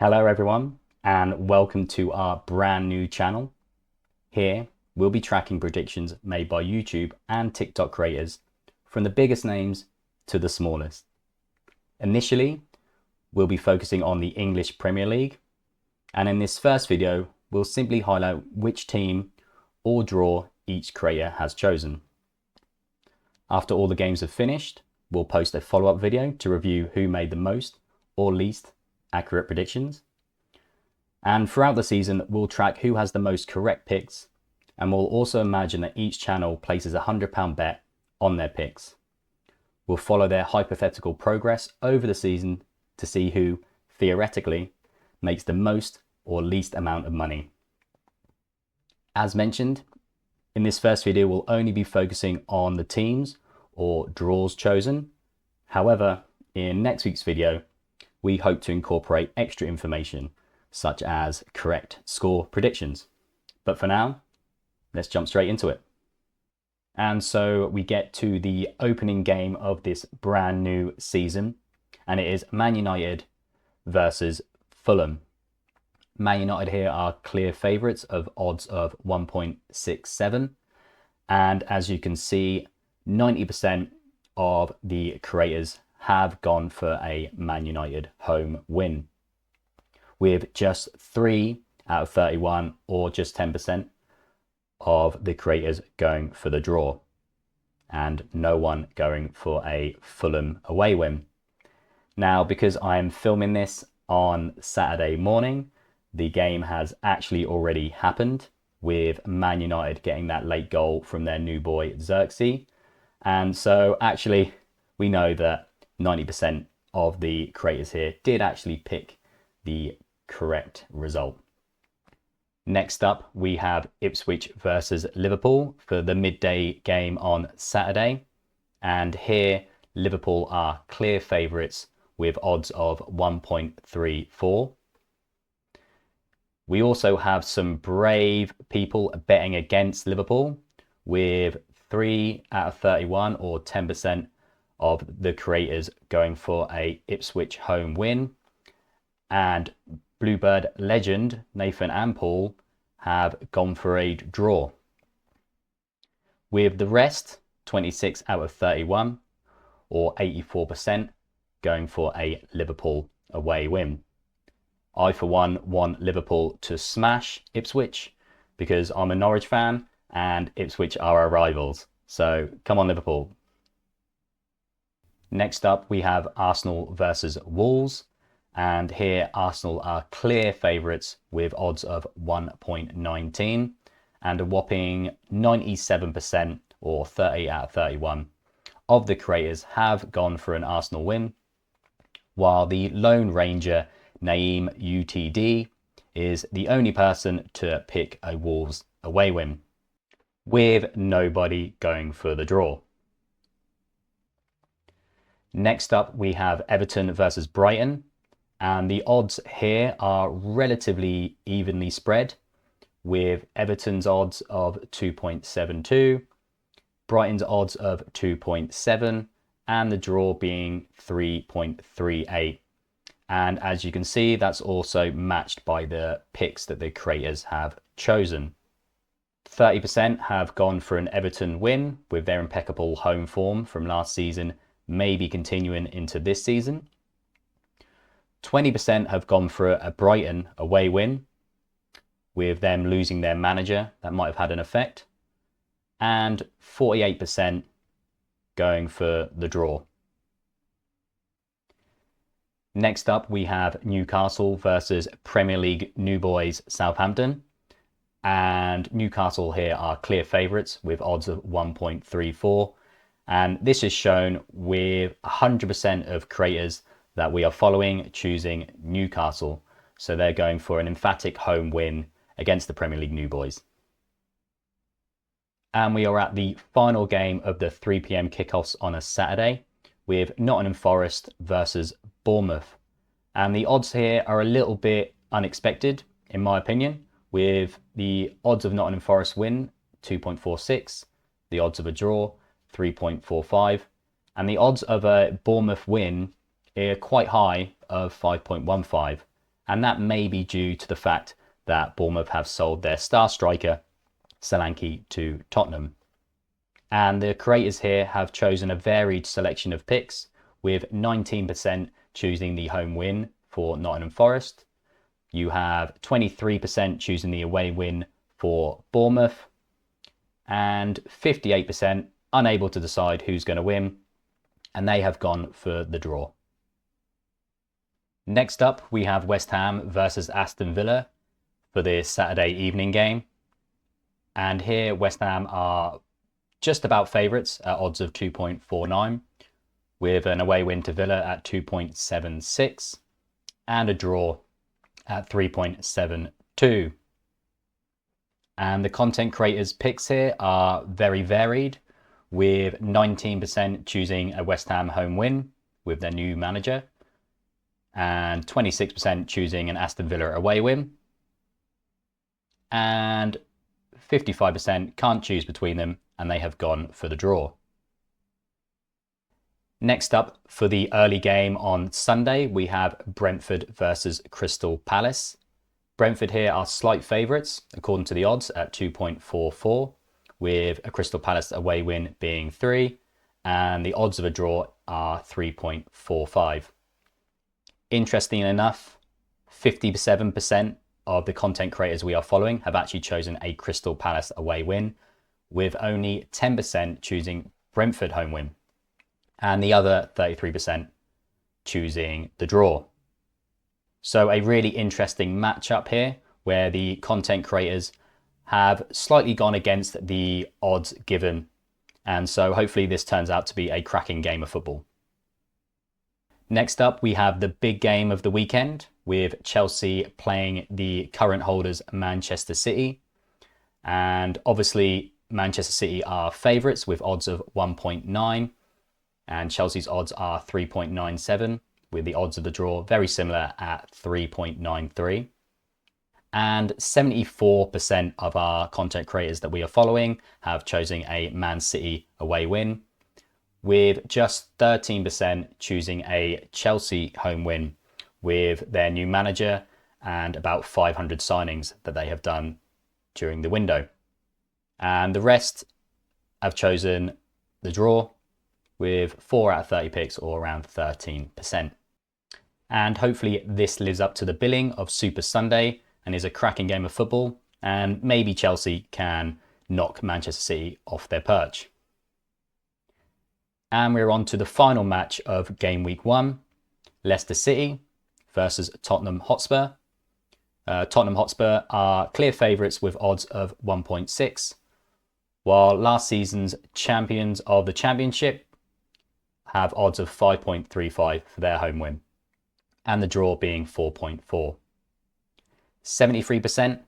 Hello everyone, and welcome to our brand new channel. Here we'll be tracking predictions made by YouTube and TikTok creators, from the biggest names to the smallest. Initially, we'll be focusing on the English Premier League, and in this first video we'll simply highlight which team or draw each creator has chosen. After all the games have finished, we'll post a follow-up video to review who made the most or least accurate predictions. And throughout the season, we'll track who has the most correct picks, and we'll also imagine that each channel places a £100 bet on their picks. We'll follow their hypothetical progress over the season to see who, theoretically, makes the most or least amount of money. As mentioned, in this first video, we'll only be focusing on the teams or draws chosen. However, in next week's video, we hope to incorporate extra information such as correct score predictions. But for now, let's jump straight into it. And so we get to the opening game of this brand new season, and it is Man United versus Fulham. Man United here are clear favourites of odds of 1.67, and as you can see, 90% of the creators have gone for a Man United home win, with just 3 out of 31, or just 10% of the creators going for the draw, and no one going for a Fulham away win. Now, because I am filming this on Saturday morning, the game has actually already happened, with Man United getting that late goal from their new boy Xerxes. And so actually we know that 90% of the creators here did actually pick the correct result. Next up, we have Ipswich versus Liverpool for the midday game on Saturday. And here, Liverpool are clear favourites with odds of 1.34. We also have some brave people betting against Liverpool, with 3 out of 31, or 10% of the creators going for a Ipswich home win. And Bluebird legend Nathan and Paul have gone for a draw, with the rest, 26 out of 31, or 84%, going for a Liverpool away win. I, for one, want Liverpool to smash Ipswich because I'm a Norwich fan and Ipswich are our rivals. So come on, Liverpool. Next up, we have Arsenal versus Wolves. And here, Arsenal are clear favourites with odds of 1.19, and a whopping 97%, or 30 out of 31, of the creators have gone for an Arsenal win, while the Lone Ranger Naeem UTD is the only person to pick a Wolves away win, with nobody going for the draw. Next up, we have Everton versus Brighton, and the odds here are relatively evenly spread, with Everton's odds of 2.72, Brighton's odds of 2.7, and the draw being 3.38. And as you can see, that's also matched by the picks that the creators have chosen. 30% have gone for an Everton win, with their impeccable home form from last season maybe continuing into this season. 20% have gone for a Brighton away win, with them losing their manager. That might have had an effect. And 48% going for the draw. Next up, we have Newcastle versus Premier League new boys Southampton. And Newcastle here are clear favourites with odds of 1.34. And this is shown with 100% of creators that we are following choosing Newcastle. So they're going for an emphatic home win against the Premier League new boys. And we are at the final game of the 3 p.m. kickoffs on a Saturday, with Nottingham Forest versus Bournemouth. And the odds here are a little bit unexpected, in my opinion, with the odds of Nottingham Forest win 2.46, the odds of a draw 3.45, and the odds of a Bournemouth win are quite high of 5.15. and that may be due to the fact that Bournemouth have sold their star striker Solanke to Tottenham. And the creators here have chosen a varied selection of picks, with 19% choosing the home win for Nottingham Forest. You have 23% choosing the away win for Bournemouth, and 58% unable to decide who's going to win, and they have gone for the draw. Next up, we have West Ham versus Aston Villa for this Saturday evening game. And here West Ham are just about favourites at odds of 2.49, with an away win to Villa at 2.76 and a draw at 3.72. And the content creators' picks here are very varied, with 19% choosing a West Ham home win with their new manager, and 26% choosing an Aston Villa away win, and 55% can't choose between them, and they have gone for the draw. Next up, for the early game on Sunday, we have Brentford versus Crystal Palace. Brentford here are slight favourites, according to the odds, at 2.44, with a Crystal Palace away win being 3, and the odds of a draw are 3.45. Interestingly enough, 57% of the content creators we are following have actually chosen a Crystal Palace away win, with only 10% choosing Brentford home win, and the other 33% choosing the draw. So a really interesting matchup here, where the content creators have slightly gone against the odds given, and so hopefully this turns out to be a cracking game of football. Next up, we have the big game of the weekend, with Chelsea playing the current holders Manchester City. And obviously Manchester City are favourites with odds of 1.9, and Chelsea's odds are 3.97, with the odds of the draw very similar at 3.93. And 74% of our content creators that we are following have chosen a Man City away win, with just 13% choosing a Chelsea home win with their new manager and about 500 signings that they have done during the window. And the rest have chosen the draw, with 4 out of 30 picks, or around 13%. And hopefully this lives up to the billing of Super Sunday and is a cracking game of football, and maybe Chelsea can knock Manchester City off their perch. And we're on to the final match of game week 1, Leicester City versus Tottenham Hotspur. Tottenham Hotspur are clear favourites with odds of 1.6, while last season's champions of the Championship have odds of 5.35 for their home win, and the draw being 4.4. 73%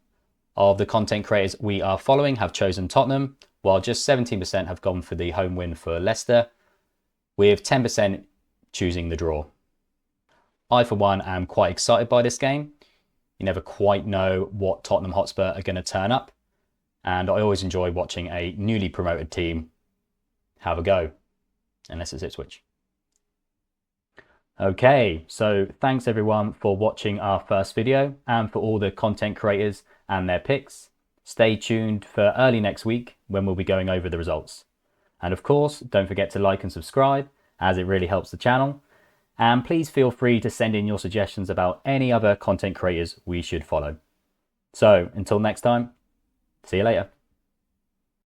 of the content creators we are following have chosen Tottenham, while just 17% have gone for the home win for Leicester, with 10% choosing the draw. I, for one, am quite excited by this game. You never quite know what Tottenham Hotspur are going to turn up, and I always enjoy watching a newly promoted team have a go, unless it's Ipswich. Okay, so thanks everyone for watching our first video, and for all the content creators and their picks. Stay tuned for early next week when we'll be going over the results. And of course, don't forget to like and subscribe, as it really helps the channel. And please feel free to send in your suggestions about any other content creators we should follow. So until next time, see you later.